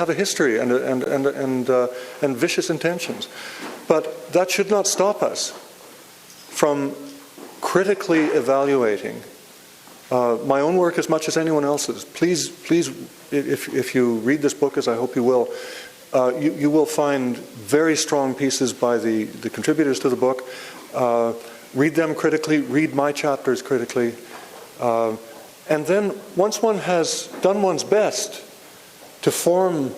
have a history and vicious intentions. But that should not stop us from critically evaluating my own work as much as anyone else's. Please, if you read this book, as I hope you will, you will find very strong pieces by the contributors to the book. Read them critically, read my chapters critically. And then, once one has done one's best to form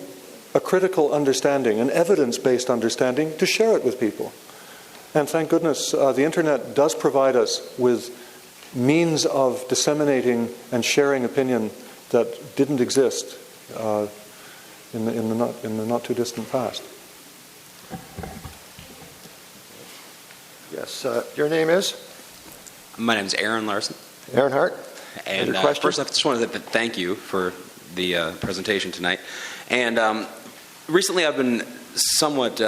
a critical understanding, an evidence-based understanding, to share it with people. And thank goodness the internet does provide us with means of disseminating and sharing opinion that didn't exist in the not too distant past. Yes, your name is? My name is Aaron Larson. Aaron Hart. And first off, I just wanted to thank you for the presentation tonight. And recently I've been somewhat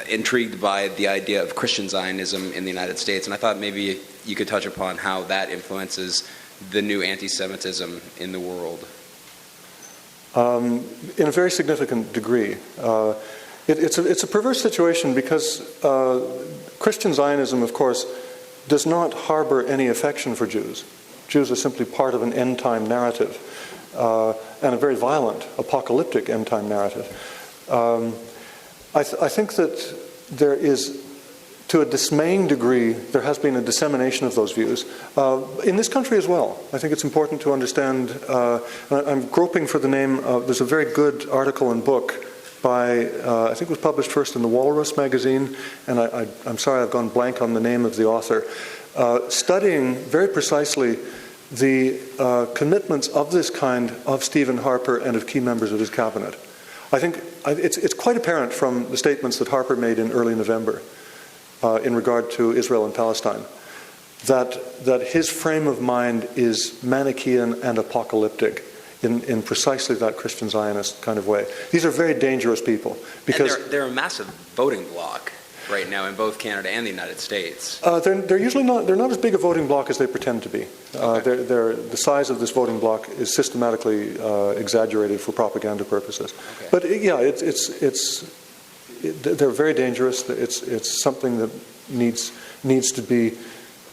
intrigued by the idea of Christian Zionism in the United States, and I thought maybe you could touch upon how that influences the new anti-Semitism in the world. In a very significant degree. It's a perverse situation because Christian Zionism, of course, does not harbor any affection for Jews. Jews are simply part of an end-time narrative, and a very violent, apocalyptic end-time narrative. I think that there is, to a dismaying degree, there has been a dissemination of those views in this country as well. I think it's important to understand. I'm groping for the name. There's a very good article and book by, I think it was published first in the Walrus magazine, and I'm sorry I've gone blank on the name of the author, studying very precisely the commitments of this kind of Stephen Harper and of key members of his cabinet. I think it's quite apparent from the statements that Harper made in early November in regard to Israel and Palestine that his frame of mind is Manichaean and apocalyptic in precisely that Christian Zionist kind of way. These are very dangerous people because they're a massive voting bloc right now in both Canada and the United States. They're usually not. They're not as big a voting bloc as they pretend to be. Okay. The size of this voting bloc is systematically exaggerated for propaganda purposes. Okay. But yeah, they're very dangerous. It's something that needs to be,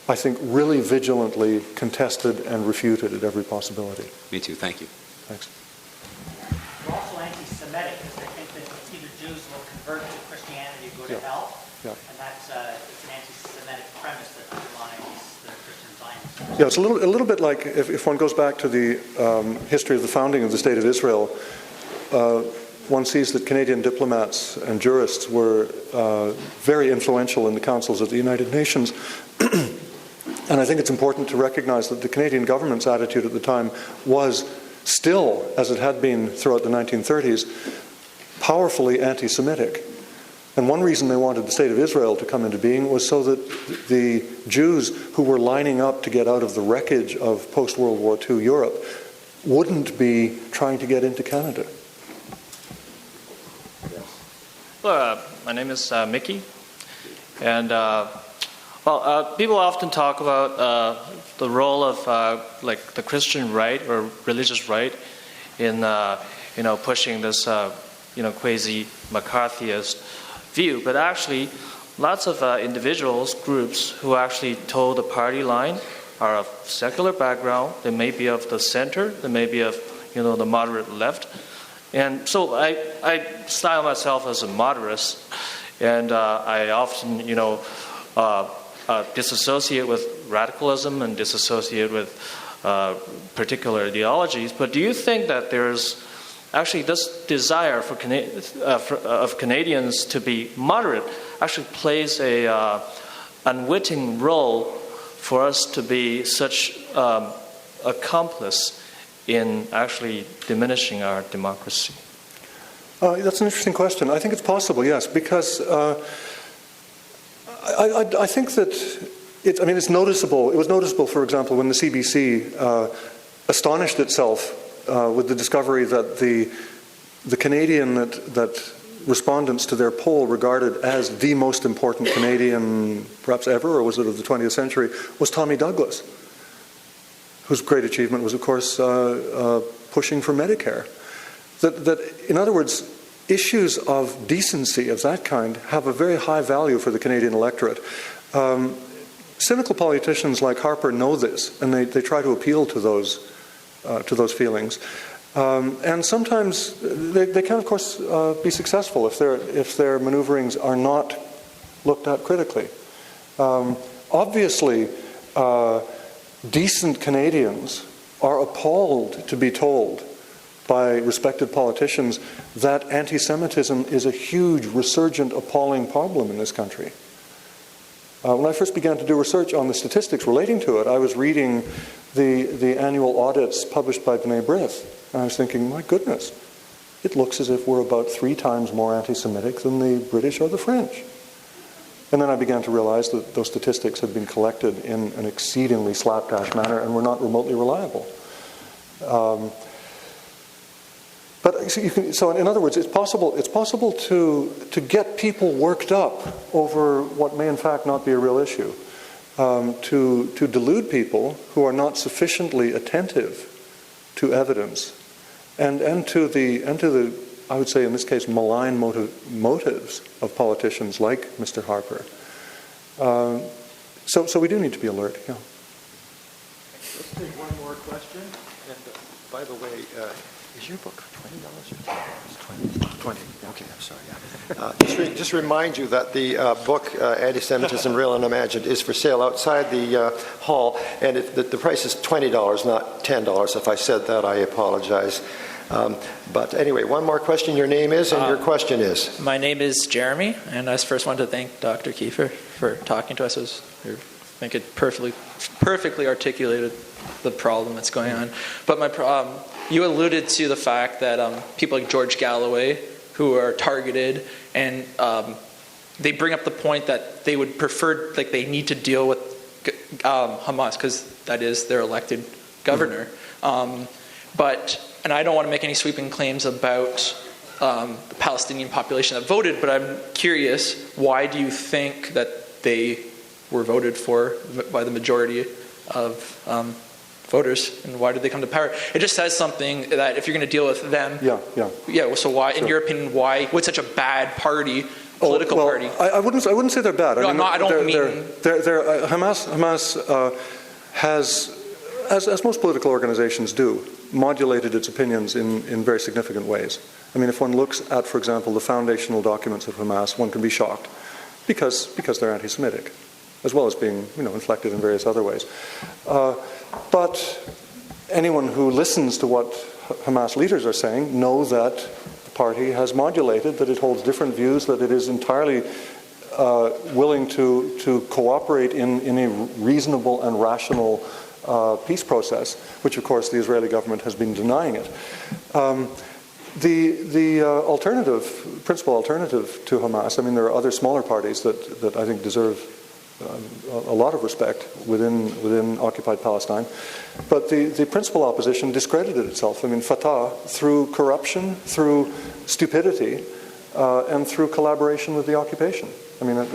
I think, really vigilantly contested and refuted at every possibility. Me too. Thank you. Thanks. They're also anti-Semitic because they think that either Jews will convert to Christianity or go to hell. Yeah. And that's it's an anti-Semitic premise that underlies the Christian Zionism. Yeah, it's a little bit like if one goes back to the history of the founding of the State of Israel. One sees that Canadian diplomats and jurists were very influential in the councils of the United Nations. And I think it's important to recognize that the Canadian government's attitude at the time was still, as it had been throughout the 1930s, powerfully anti-Semitic. And one reason they wanted the State of Israel to come into being was so that the Jews who were lining up to get out of the wreckage of post-World War II Europe wouldn't be trying to get into Canada. Hello, my name is Mickey, and people often talk about the role of like the Christian right or religious right in pushing this quasi McCarthyist view, but actually lots of individuals, groups who actually toe the party line are of secular background. They may be of the center, they may be of the moderate left. And so I style myself as a moderate, and I often, disassociate with radicalism and disassociate with particular ideologies. But do you think that there's actually this desire of Canadians to be moderate actually plays a unwitting role for us to be such accomplice in actually diminishing our democracy? That's an interesting question. I think it's possible, yes, because I think that it's noticeable. It was noticeable, for example, when the CBC astonished itself with the discovery that the Canadian that respondents to their poll regarded as the most important Canadian perhaps ever, or was it of the 20th century, was Tommy Douglas, whose great achievement was, of course, pushing for Medicare. That, in other words, issues of decency of that kind have a very high value for the Canadian electorate. Cynical politicians like Harper know this, and they try to appeal to those feelings. And sometimes they can, of course, be successful if their maneuverings are not looked at critically. Obviously, decent Canadians are appalled to be told by respected politicians that anti-Semitism is a huge, resurgent, appalling problem in this country. When I first began to do research on the statistics relating to it, I was reading the annual audits published by B'nai B'rith, and I was thinking, my goodness, it looks as if we're about 3 times more anti-Semitic than the British or the French. And then I began to realize that those statistics had been collected in an exceedingly slapdash manner and were not remotely reliable. So in other words, it's possible to get people worked up over what may in fact not be a real issue, to delude people who are not sufficiently attentive to evidence, and to the I would say in this case malign motives of politicians like Mr. Harper. So we do need to be alert. Yeah. Let's take one more question. And by the way, is your book $20 or $10? 20. Okay, I'm sorry. Yeah. Just remind you that the book Antisemitism, Real and Imagined is for sale outside the hall, and the price is $20, not $10. If I said that, I apologize. But anyway, one more question. Your name is, and your question is? My name is Jeremy, and I first want to thank Dr. Keefer for talking to us. I think it perfectly articulated the problem that's going on. But you alluded to the fact that people like George Galloway, who are targeted, and they bring up the point that they would prefer, like they need to deal with Hamas because that is their elected governor. And I don't want to make any sweeping claims about the Palestinian population that voted, but I'm curious, why do you think that they were voted for by the majority of voters, and why did they come to power? It just says something that if you're going to deal with them, so why, in your opinion, why would such a bad party, political party? I wouldn't say they're bad. No, Hamas has, as most political organizations do, modulated its opinions in very significant ways. I mean, if one looks at, for example, the foundational documents of Hamas, one can be shocked because they're anti-Semitic, as well as being, inflected in various other ways. But anyone who listens to what Hamas leaders are saying know that the party has modulated, that it holds different views, that it is entirely willing to cooperate in a reasonable and rational peace process, which of course the Israeli government has been denying it. The principal alternative to Hamas, I mean, there are other smaller parties that I think deserve a lot of respect within occupied Palestine, but the principal opposition discredited itself. I mean, Fatah, through corruption, through stupidity, and through collaboration with the occupation. I mean, I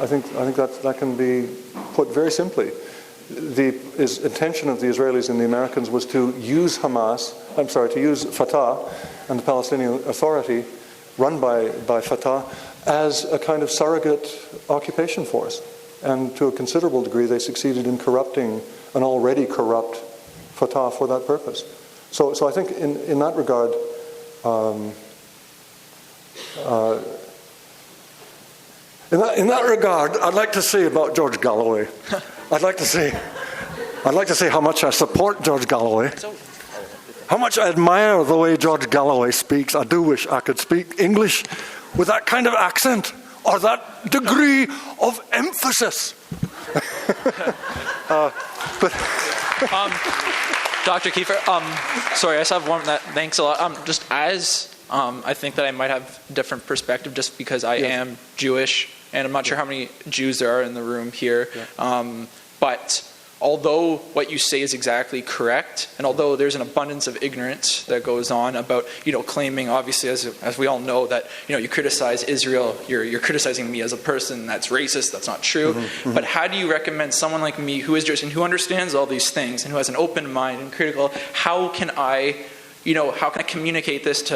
think that can be put very simply. The intention of the Israelis and the Americans was to use to use Fatah and the Palestinian Authority, run by Fatah, as a kind of surrogate occupation force. And to a considerable degree, they succeeded in corrupting an already corrupt Fatah for that purpose. So I think in that regard, in that regard, I'd like to say about George Galloway. I'd like to say how much I support George Galloway, how much I admire the way George Galloway speaks. I do wish I could speak English with that kind of accent or that degree of emphasis. Dr. Keefer, sorry, I just have one. Thanks a lot. Just as I think that I might have a different perspective, just because I am Jewish, and I'm not sure how many Jews there are in the room here. But although what you say is exactly correct, and although there's an abundance of ignorance that goes on about, claiming, obviously, as we all know, that, you criticize Israel, you're criticizing me as a person, that's racist, that's not true. But how do you recommend someone like me who is Jewish and who understands all these things and who has an open mind and critical, how can I how can I communicate this to